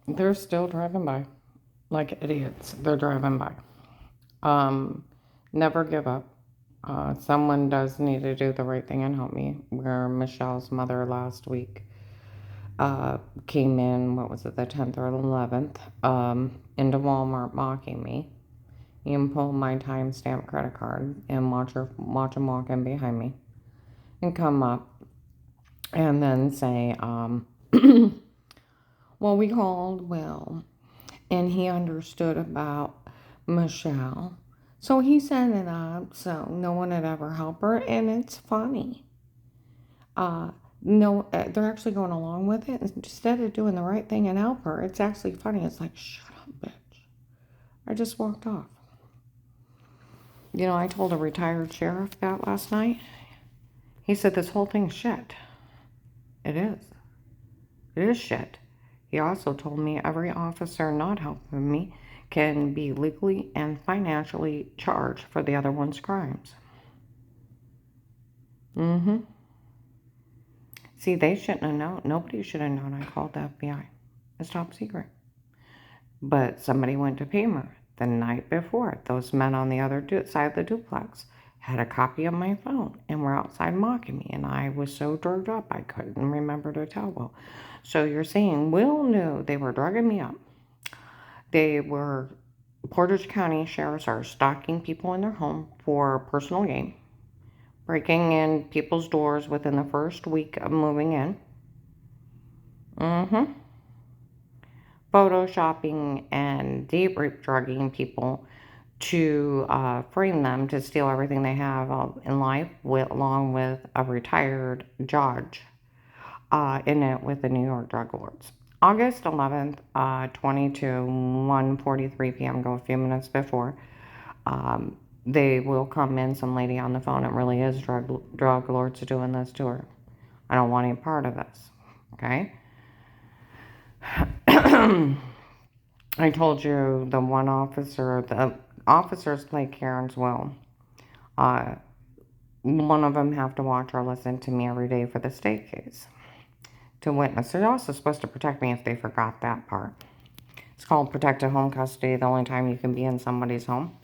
They're still driving by like idiots. They're driving by. Um, Never give up. Someone does need to do the right thing and help me. Where Michelle's mother last week uh, came in, what was it, the 10th or 11th, into Walmart mocking me. And pull my timestamp credit card and watch him walk in behind me and come up and then say, well, we called Will and he understood about Michelle. So he set it up so no one would ever help her, and it's funny. Uh, no, they're actually going along with it instead of doing the right thing and help her. It's actually funny. It's like, shut up, bitch. I just walked off. I told a retired sheriff that last night. He said this whole thing's shit. It is. It is shit. He also told me every officer not helping me can be legally and financially charged for the other one's crimes. Mm-hmm. See, they shouldn't have known. Nobody should have known I called the FBI. It's top secret. But somebody went to Pamer the night before. Those men on the other side of the duplex had a copy of my phone and were outside mocking me. And I was so drugged up I couldn't remember to tell Will. So you're saying Will knew they were drugging me up. They were, Portage County sheriffs are stalking people in their home for personal gain, breaking in people's doors within the first week of moving in. Mm-hmm. Photoshopping and deep rape drugging people to frame them to steal everything they have in life, along with a retired judge in it with the New York drug lords. August 11th, 22, 1:43 p.m., go a few minutes before. They will come in, some lady on the phone, it really is drug lords doing this to her. I don't want any part of this, okay? I told you the officers play Karen's will. Uh, One of them have to watch or listen to me every day for the state case to witness. They're also supposed to protect me if they forgot that part. It's called protected home custody, the only time you can be in somebody's home.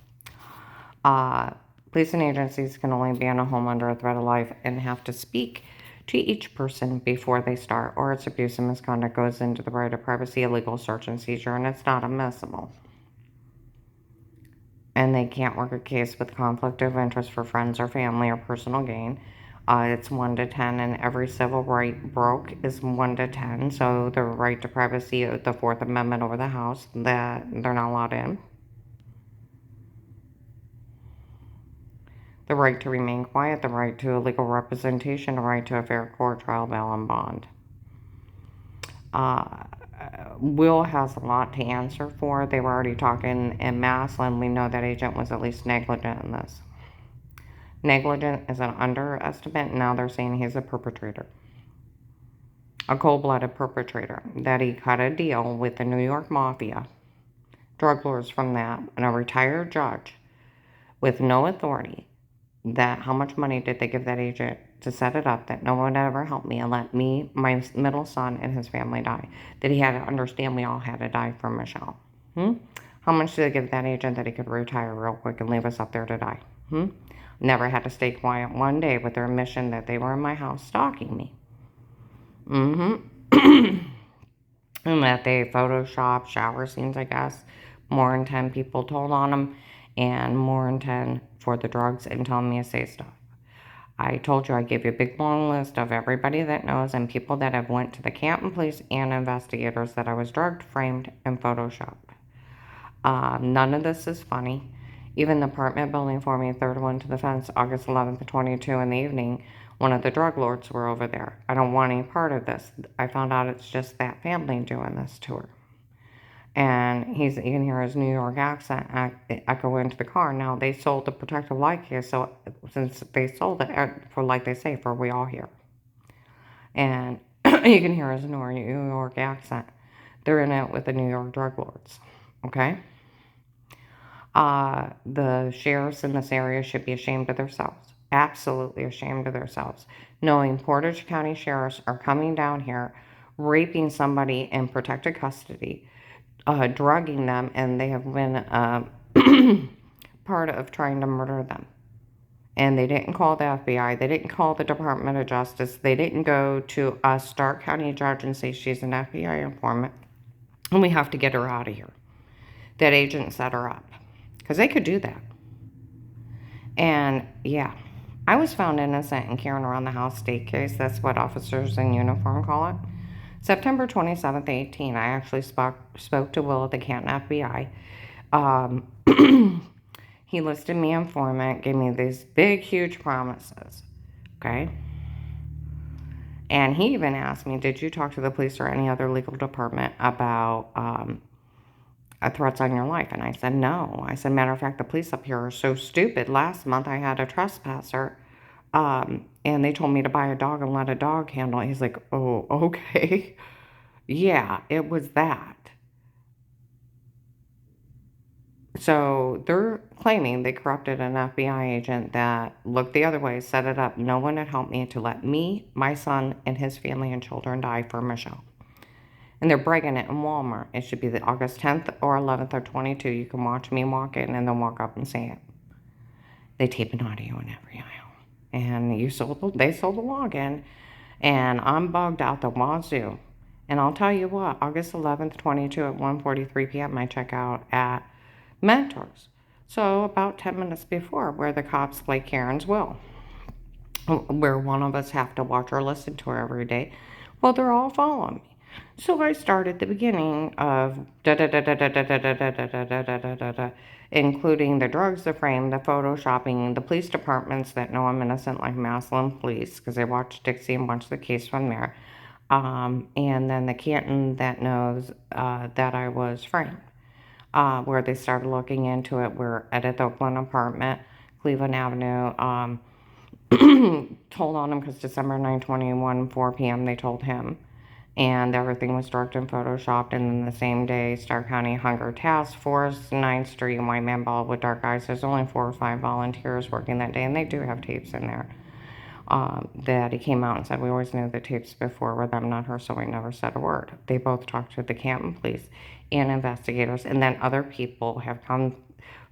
Police and agencies can only be in a home under a threat of life and have to speak to each person before they start, or its abuse and misconduct goes into the right of privacy, illegal search and seizure, and it's not admissible. And they can't work a case with conflict of interest for friends or family or personal gain. It's 1 to 10, and every civil right broke is 1 to 10. So the right to privacy, the Fourth Amendment over the House, that they're not allowed in. The right to remain quiet, the right to legal representation, the right to a fair court trial, bail, and bond. Will has a lot to answer for. They were already talking in Massillon. We know that agent was at least negligent in this. Negligent is an underestimate. Now they're saying he's a perpetrator, a cold-blooded perpetrator, that he cut a deal with the New York Mafia, drug lords from that, and a retired judge with no authority. That how much money did they give that agent to set it up that no one would ever help me and let me, my middle son, and his family die? That he had to understand we all had to die for Michelle. How much did they give that agent that he could retire real quick and leave us up there to die? Never had to stay quiet one day with their mission that they were in my house stalking me. And that they photoshopped shower scenes, I guess. More than 10 people told on them, and more than 10 for the drugs and telling me to say stuff. I told you I gave you a big long list of everybody that knows and people that have went to the Canton police and investigators that I was drugged, framed, and photoshopped. None of this is funny. Even the apartment building for me, third one to the fence, August 11th, 22 in the evening, one of the drug lords were over there. I don't want any part of this. I found out it's just that family doing this to her. And you can hear his New York accent echo into the car. Now, they sold the protective light case, so since they sold it, for like they say, for we all hear. And you can hear his New York accent. They're in it with the New York drug lords, okay? The sheriffs in this area should be ashamed of themselves. Absolutely ashamed of themselves. Knowing Portage County sheriffs are coming down here raping somebody in protected custody, drugging them, and they have been part of trying to murder them. And they didn't call the FBI. They didn't call the Department of Justice. They didn't go to a Stark County judge and say she's an FBI informant and we have to get her out of here. That agent set her up because they could do that. And yeah, I was found innocent in Karen around the house state case. That's what officers in uniform call it. September 27th, 18, I actually spoke to Will at the Canton FBI. He listed me informant, gave me these big, huge promises, okay? And he even asked me, did you talk to the police or any other legal department about threats on your life? And I said, no. I said, matter of fact, the police up here are so stupid. Last month I had a trespasser, and they told me to buy a dog and let a dog handle it. He's like, oh, okay. Yeah, it was that. So they're claiming they corrupted an FBI agent that looked the other way, set it up. No one had helped me to let me, my son, and his family and children die for Michelle. And they're bragging it in Walmart. It should be the August 10th or 11th or 22. You can watch me walk in and then walk up and say it. They tape an audio in every aisle. And they sold the login. And I'm bugged out the wazoo. And I'll tell you what, August 11th, 22 at 1:43 p.m. I check out at Mentors. So about 10 minutes before, where the cops play Karen's Will, where one of us have to watch or listen to her every day. Well, they're all following me. So I start at the beginning of including the drugs, the frame, the photoshopping, the police departments that know I'm innocent, like Massillon Police, because they watched Dixie and watched the case from there. And then the Canton that knows that I was framed. Where they started looking into it. We're at the Oakland apartment, Cleveland Avenue. Told on him because December 9/21, 4 p.m. they told him. And everything was drugged and photoshopped. And then the same day, Stark County Hunger Task Force, 9th Street, White Man Bald with dark eyes. There's only 4 or 5 volunteers working that day, and they do have tapes in there. That he came out and said, we always knew the tapes before were them, not her, so we never said a word. They both talked to the Canton police and investigators, and then other people have come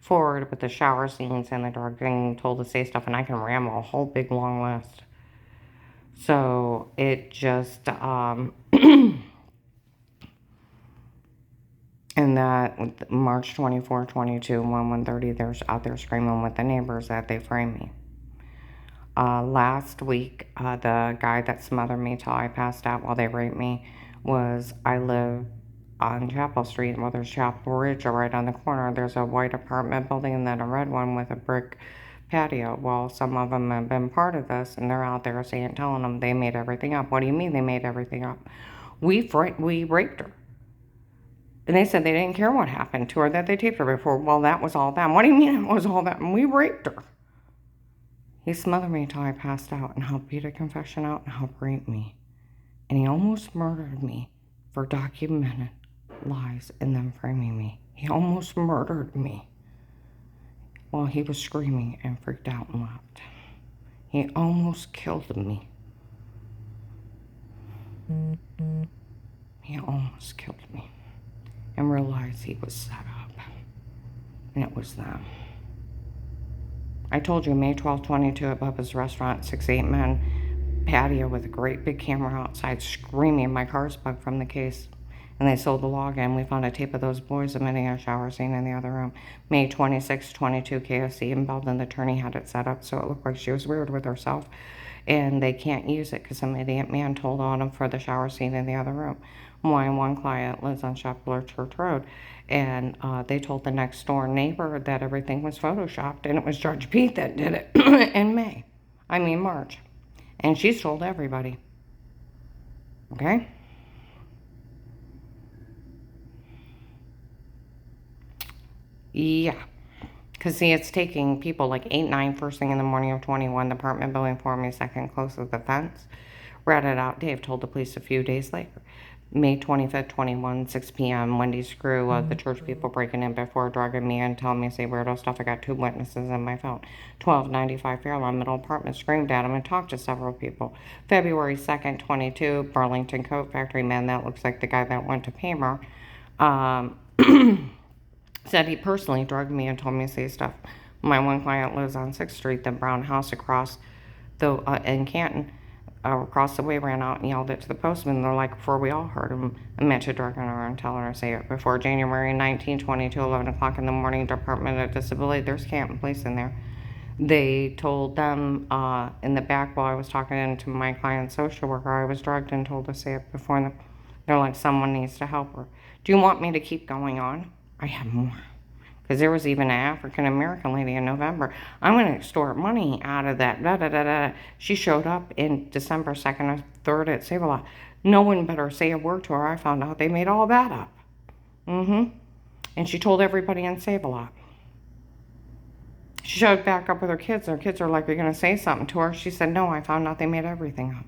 forward with the shower scenes and the drugging, told to say stuff, and I can ramble a whole big long list. So it just, and that March 24, 22, 1:30, they're out there screaming with the neighbors that they framed me. Last week, the guy that smothered me till I passed out while they raped me I live on Chapel Street. Well, there's Chapel Ridge right on the corner. There's a white apartment building and then a red one with a brick patio. Well, some of them have been part of this, and they're out there telling them they made everything up. What do you mean they made everything up? We raped her. And they said they didn't care what happened to her, that they taped her before. Well, that was all them. What do you mean it was all them? We raped her. He smothered me until I passed out and helped beat a confession out and helped rape me. And he almost murdered me for documented lies and then framing me. He almost murdered me while he was screaming and freaked out and left. He almost killed me. He almost killed me and realized he was set up. And it was them. I told you, May 12, 22, at Bubba's restaurant, 6'8" men, patio with a great big camera outside, screaming. My car's bugged from the case. And they sold the login. We found a tape of those boys emitting a shower scene in the other room. May 26, 22, KFC in Belden. The attorney had it set up so it looked like she was weird with herself. And they can't use it because some idiot man told on them for the shower scene in the other room. One client lives on Chapel Church Road. And they told the next door neighbor that everything was photoshopped, and it was Judge Pete that did it in March. And she's told everybody. Okay? Yeah. Because, see, it's taking people like 8, 9, first thing in the morning of 21, the apartment building for me, second close to the fence. Ratted out Dave told the police a few days later. May 25th, 21, 6 p.m. Wendy's crew of the church people breaking in before drugging me and telling me to say weirdo stuff. I got 2 witnesses in my phone. 1295 Fairlawn Middle Apartment, screamed at him and talked to several people. February 2nd, 22, Burlington Coat Factory man, that looks like the guy that went to Paymer, said he personally drugged me and told me to say stuff. My one client lives on 6th Street, the brown house across in Canton. Across the way, ran out and yelled it to the postman. They're like, before we all heard him, I meant to drug her and tell her to say it. Before January 1922, 11 o'clock in the morning, Department of Disability, there's Canton Police in there. They told them in the back while I was talking to my client's social worker, I was drugged and told to say it before them. They're like, someone needs to help her. Do you want me to keep going on? I have more. Because there was even an African-American lady in November. I'm going to extort money out of that. Da, da, da, da. She showed up in December 2nd or 3rd at Save-A-Lot. No one better say a word to her. I found out they made all that up. And she told everybody in Save-A-Lot. She showed back up with her kids. Her kids are like, you're going to say something to her? She said, no, I found out they made everything up.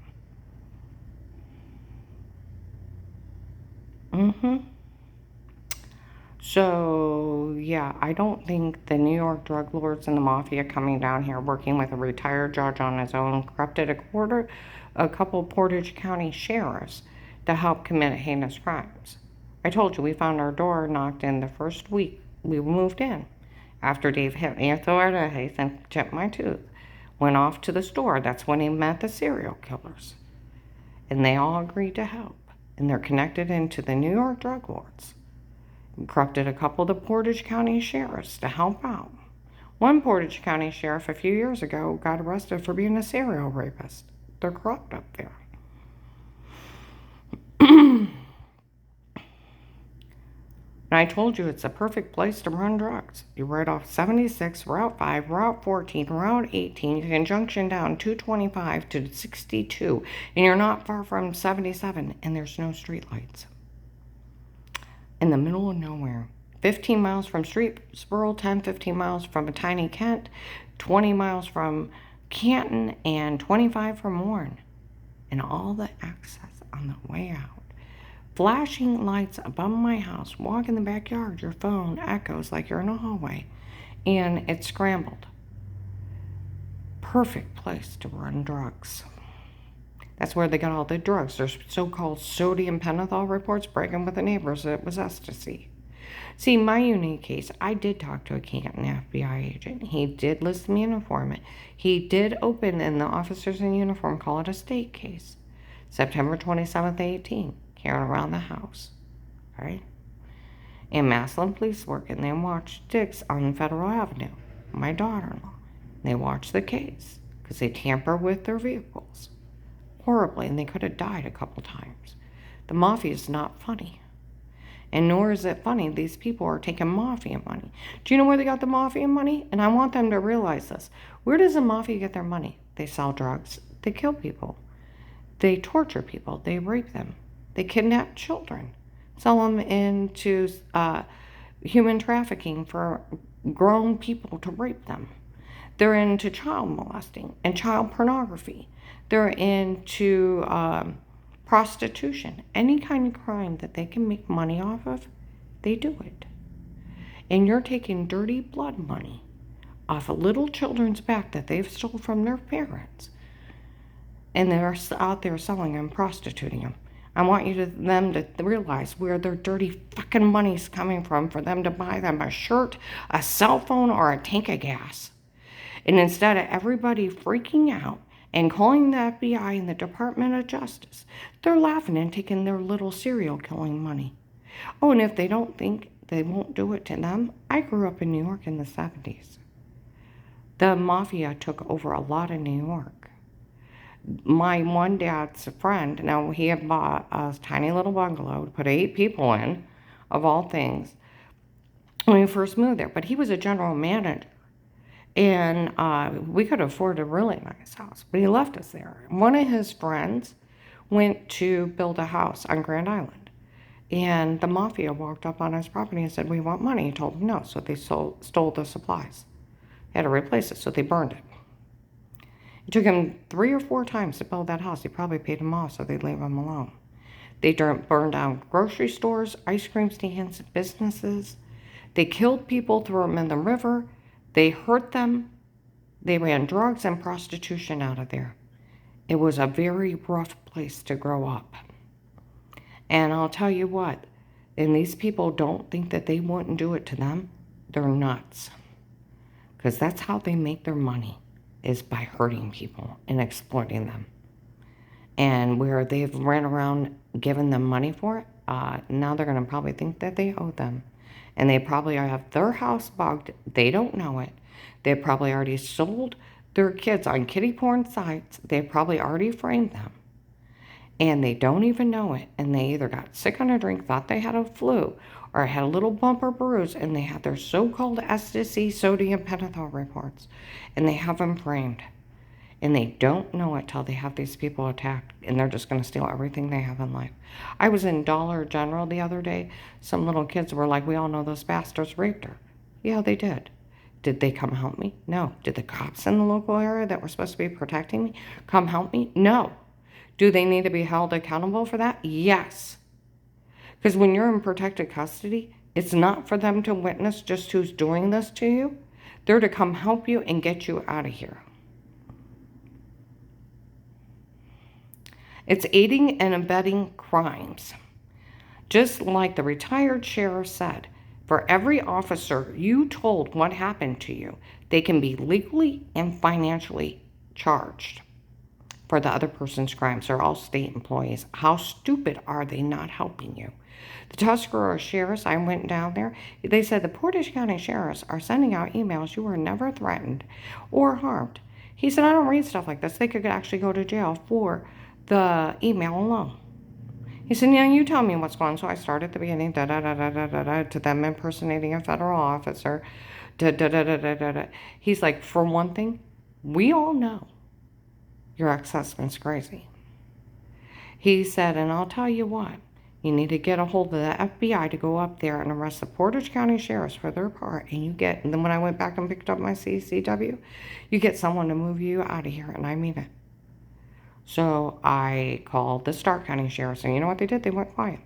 So, yeah, I don't think the New York drug lords and the mafia coming down here working with a retired judge on his own corrupted a couple Portage County sheriffs to help commit heinous crimes. I told you we found our door knocked in the first week we moved in. After Dave hit me and chipped my tooth, went off to the store. That's when he met the serial killers. And they all agreed to help. And they're connected into the New York drug lords. Corrupted a couple of the Portage County sheriffs to help out. One Portage County sheriff a few years ago got arrested for being a serial rapist. They're corrupt up there. And I told you it's a perfect place to run drugs. You ride off 76, Route 5, Route 14, Route 18, you can junction down 225 to 62, and you're not far from 77, and there's no streetlights. In the middle of nowhere. 15 miles from Streetsboro, 15 miles from a tiny Kent, 20 miles from Canton, and 25 from Warren. And all the access on the way out. Flashing lights above my house. Walk in the backyard, your phone echoes like you're in a hallway. And it's scrambled. Perfect place to run drugs. That's where they got all the drugs. There's so-called sodium pentothal reports breaking with the neighbors that it was ecstasy. See, my unique case, I did talk to a Canton FBI agent. He did list me an informant. He did open, and the officers in uniform call it a state case. September 27th, 18, carrying around the house. Right? And Massillon police work, and they watched Dix on Federal Avenue, my daughter-in-law. They watched the case because they tamper with their vehicles. Horribly, and they could have died a couple times. The mafia is not funny. And nor is it funny these people are taking mafia money. Do you know where they got the mafia money? And I want them to realize this. Where does the mafia get their money? They sell drugs. They kill people. They torture people. They rape them. They kidnap children. Sell them into human trafficking for grown people to rape them. They're into child molesting and child pornography. They're into prostitution. Any kind of crime that they can make money off of, they do it. And you're taking dirty blood money off of little children's back that they've stole from their parents. And they're out there selling and prostituting them. I want them to realize where their dirty fucking money's coming from for them to buy them a shirt, a cell phone, or a tank of gas. And instead of everybody freaking out and calling the FBI and the Department of Justice, they're laughing and taking their little serial killing money. Oh, and if they don't think they won't do it to them, I grew up in New York in the 70s. The mafia took over a lot of New York. My one dad's friend, now he had bought a tiny little bungalow to put 8 people in, of all things, when we first moved there. But he was a general manager. And we could afford a really nice house, but he left us there. One of his friends went to build a house on Grand Island, and the mafia walked up on his property and said, we want money. He told them no, so they stole the supplies. They had to replace it, so they burned it. It took him 3 or 4 times to build that house. He probably paid them off so they'd leave him alone. They burned down grocery stores, ice cream stands, businesses. They killed people, threw them in the river. They hurt them. They ran drugs and prostitution out of there. It was a very rough place to grow up. And I'll tell you what, and these people don't think that they wouldn't do it to them. They're nuts. Because that's how they make their money, is by hurting people and exploiting them. And where they've ran around giving them money for it, now they're going to probably think that they owe them. And they probably have their house bugged. They don't know it. They've probably already sold their kids on kiddie porn sites. They've probably already framed them. And they don't even know it. And they either got sick on a drink, thought they had a flu, or had a little bump or bruise, and they had their so-called ecstasy sodium pentothal reports. And they have them framed. And they don't know it till they have these people attacked, and they're just going to steal everything they have in life. I was in Dollar General the other day. Some little kids were like, we all know those bastards raped her. Yeah, they did. Did they come help me? No. Did the cops in the local area that were supposed to be protecting me come help me? No. Do they need to be held accountable for that? Yes. Because when you're in protected custody, it's not for them to witness just who's doing this to you. They're to come help you and get you out of here. It's aiding and abetting crimes. Just like the retired sheriff said, for every officer you told what happened to you, they can be legally and financially charged for the other person's crimes. They're all state employees. How stupid are they not helping you? The Tuscarora sheriffs, I went down there, they said the Portage County sheriffs are sending out emails, you were never threatened or harmed. He said, I don't read stuff like this. They could actually go to jail for the email alone. He said, yeah, you tell me what's going on. So I started at the beginning, to them impersonating a federal officer, He's like, for one thing, we all know your ex-husband's crazy. He said, and I'll tell you what, you need to get a hold of the FBI to go up there and arrest the Portage County sheriffs for their part. And then when I went back and picked up my CCW, you get someone to move you out of here. And I mean it. So I called the Stark County sheriffs, and you know what they did? They went quiet.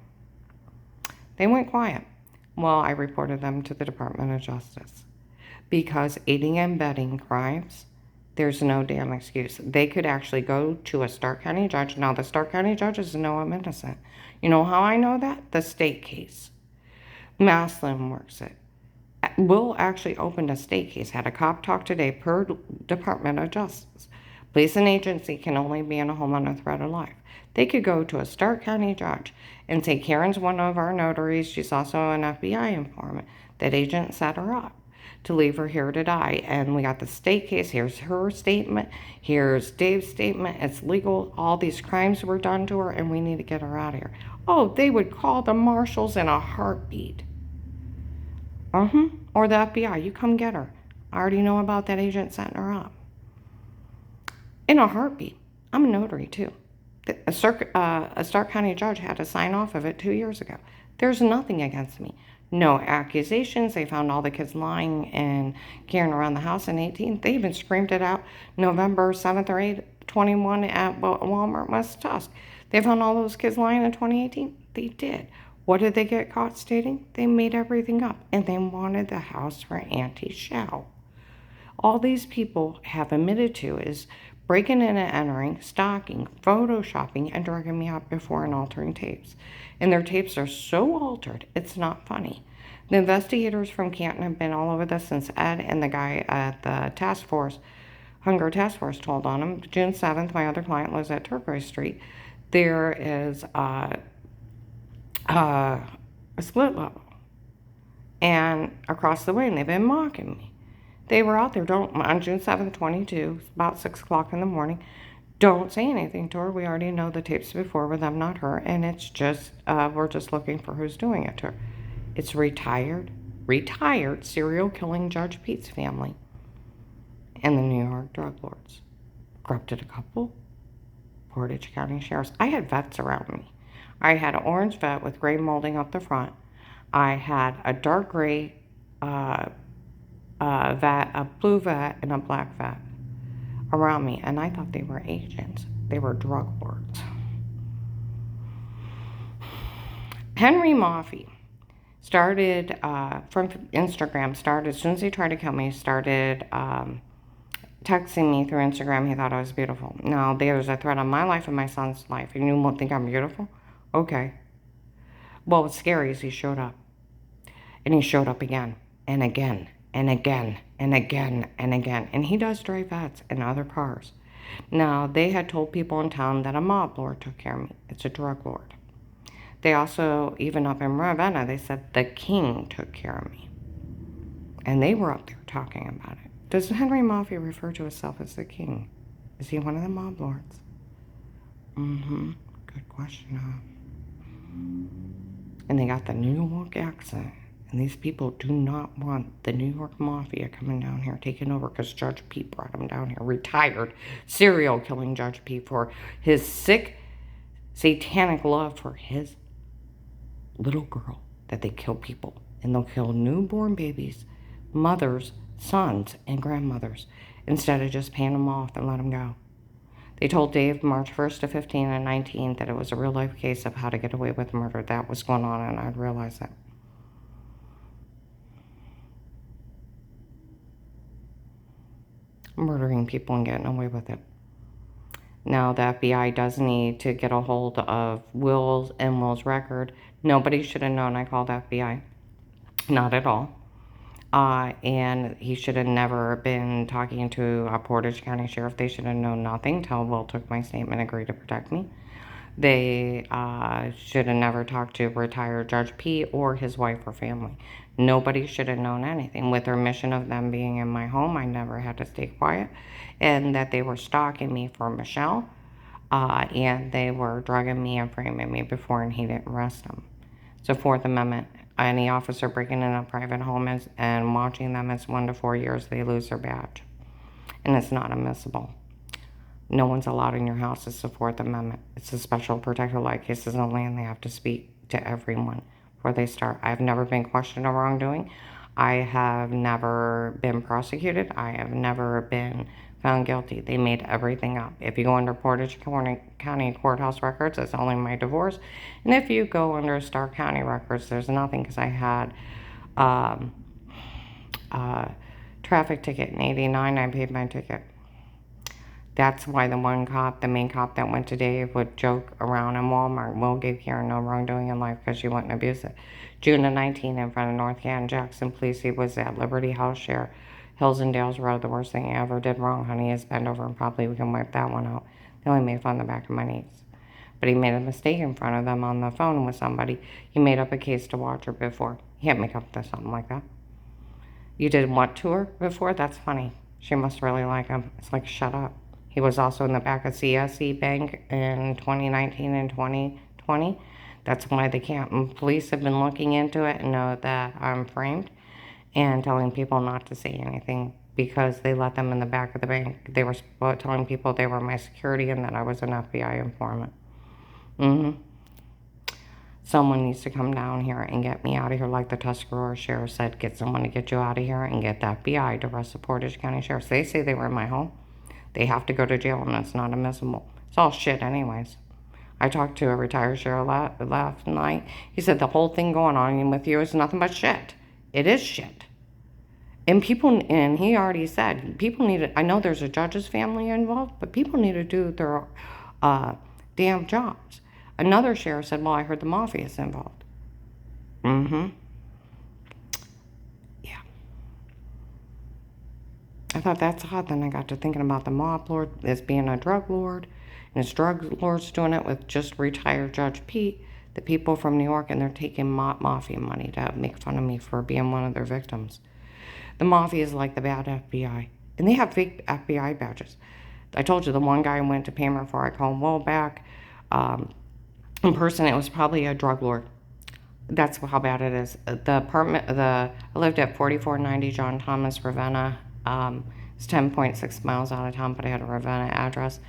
Well, I reported them to the Department of Justice. Because aiding and abetting crimes, there's no damn excuse. They could actually go to a Stark County judge. Now, the Stark County judges know I'm innocent. You know how I know that? The state case. Maslin works it. Will actually opened a state case. Had a cop talk today per Department of Justice. Police and agency can only be in a home under threat of life. They could go to a Stark County judge and say, Karen's one of our notaries. She's also an FBI informant. That agent set her up to leave her here to die. And we got the state case. Here's her statement. Here's Dave's statement. It's legal. All these crimes were done to her, and we need to get her out of here. Oh, they would call the marshals in a heartbeat. Or the FBI. You come get her. I already know about that agent setting her up. In a heartbeat. I'm a notary, too. A Stark County judge had to sign off of it 2 years ago. There's nothing against me. No accusations. They found all the kids lying and carrying around the house in 18. They even screamed it out November 7th or 8th, 21 at Walmart West Tusk. They found all those kids lying in 2018. They did. What did they get caught stating? They made everything up, and they wanted the house for Auntie Shell. All these people have admitted to is breaking in and entering, stalking, photoshopping, and drugging me out before and altering tapes. And their tapes are so altered, it's not funny. The investigators from Canton have been all over this since Ed and the guy at the Hunger Task Force told on him. June 7th, my other client lives at Turquoise Street. There is a split level. And across the way, and they've been mocking me. They were out there on June 7th, 22, about 6 o'clock in the morning. Don't say anything to her. We already know the tapes before with them, not her. And it's just, we're just looking for who's doing it to her. It's retired serial killing Judge Pete's family and the New York drug lords. Corrupted a couple. Portage County sheriffs. I had vets around me. I had an orange vet with gray molding up the front. I had a dark gray vet, a blue vet, and a black vet around me, and I thought they were agents. They were drug lords. Henry Maffei started from Instagram, started, as soon as he tried to kill me, started texting me through Instagram. He thought I was beautiful. Now, there's a threat on my life and my son's life, and you won't think I'm beautiful? Okay. Well, what's scary is he showed up. And he showed up again, and again, and again, and again, and again. And he does drive vets and other cars. Now, they had told people in town that a mob lord took care of me. It's a drug lord. They also, even up in Ravenna, they said the king took care of me. And they were up there talking about it. Does Henry Maffei refer to himself as the king? Is he one of the mob lords? Good question, huh? And they got the New York accent. And these people do not want the New York Mafia coming down here, taking over, because Judge Pete brought them down here. Retired serial killing Judge Pete for his sick, satanic love for his little girl, that they kill people. And they'll kill newborn babies, mothers, sons, and grandmothers, instead of just paying them off and let them go. They told Dave March 1st to 15 and 19 that it was a real-life case of how to get away with murder. That was going on, and I'd realize that. Murdering people and getting away with it. Now, the FBI does need to get a hold of Will's and Will's record. Nobody should have known I called FBI. Not at all. And he should have never been talking to a Portage County Sheriff. They should have known nothing till Will took my statement and agreed to protect me. They should have never talked to retired Judge P or his wife or family. Nobody should have known anything. With their mission of them being in my home, I never had to stay quiet. And that they were stalking me for Michelle. And they were drugging me and framing me before, and he didn't arrest them. So, Fourth Amendment, any officer breaking in a private home and watching them is 1 to 4 years, they lose their badge. And it's not admissible. No one's allowed in your house. It's the Fourth Amendment. It's a special protected light cases only, and they have to speak to everyone before they start. I've never been questioned of wrongdoing. I have never been prosecuted. I have never been found guilty. They made everything up. If you go under Portage County courthouse records, it's only my divorce. And if you go under Stark County records, there's nothing, because I had traffic ticket in '89. I paid my ticket. That's why the one cop, the main cop that went to Dave, would joke around in Walmart. Will gave Karen no wrongdoing in life because she wouldn't abuse it. June of 19, in front of North Canton Jackson Police, he was at Liberty House Share, Hills and Dales Road. The worst thing he ever did wrong, honey, is bend over and probably we can wipe that one out. They only made fun of the back of my knees. But he made a mistake in front of them on the phone with somebody. He made up a case to watch her before. He can't make up something like that. You did what to her before? That's funny. She must really like him. It's like, shut up. He was also in the back of CSE Bank in 2019 and 2020. That's why the Canton police have been looking into it and know that I'm framed and telling people not to say anything because they let them in the back of the bank. They were telling people they were my security and that I was an FBI informant. Someone needs to come down here and get me out of here, like the Tuscarora Sheriff said. Get someone to get you out of here and get the FBI to arrest the Portage County Sheriff. They say they were in my home. They have to go to jail, and it's not admissible. It's all shit anyways. I talked to a retired sheriff last night. He said the whole thing going on with you is nothing but shit. It is shit. And people, and he already said, people need to, I know there's a judge's family involved, but people need to do their damn jobs. Another sheriff said, well, I heard the mafia is involved. Yeah. I thought that's odd. Then I got to thinking about the mob lord as being a drug lord, and his drug lord's doing it with just retired Judge Pete, the people from New York, and they're taking mafia money to make fun of me for being one of their victims. The mafia is like the bad FBI, and they have fake FBI badges. I told you the one guy went to pay me for. I called Will back. In person, it was probably a drug lord. That's how bad it is. I lived at 4490 John Thomas, Ravenna. It's 10.6 miles out of town, but I had a Ravenna address.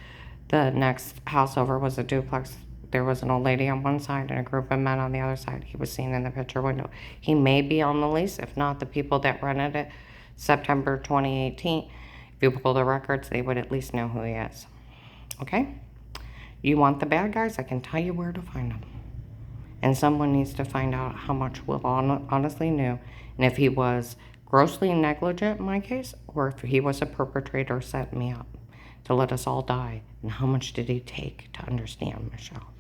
The next house over was a duplex. There was an old lady on one side and a group of men on the other side. He was seen in the picture window. He may be on the lease. If not, the people that rented it September 2018, if you pull the records, they would at least know who he is. Okay? You want the bad guys? I can tell you where to find them. And someone needs to find out how much Will honestly knew, and if he was grossly negligent in my case, or if he was a perpetrator set me up to let us all die. And how much did he take to understand, Michelle?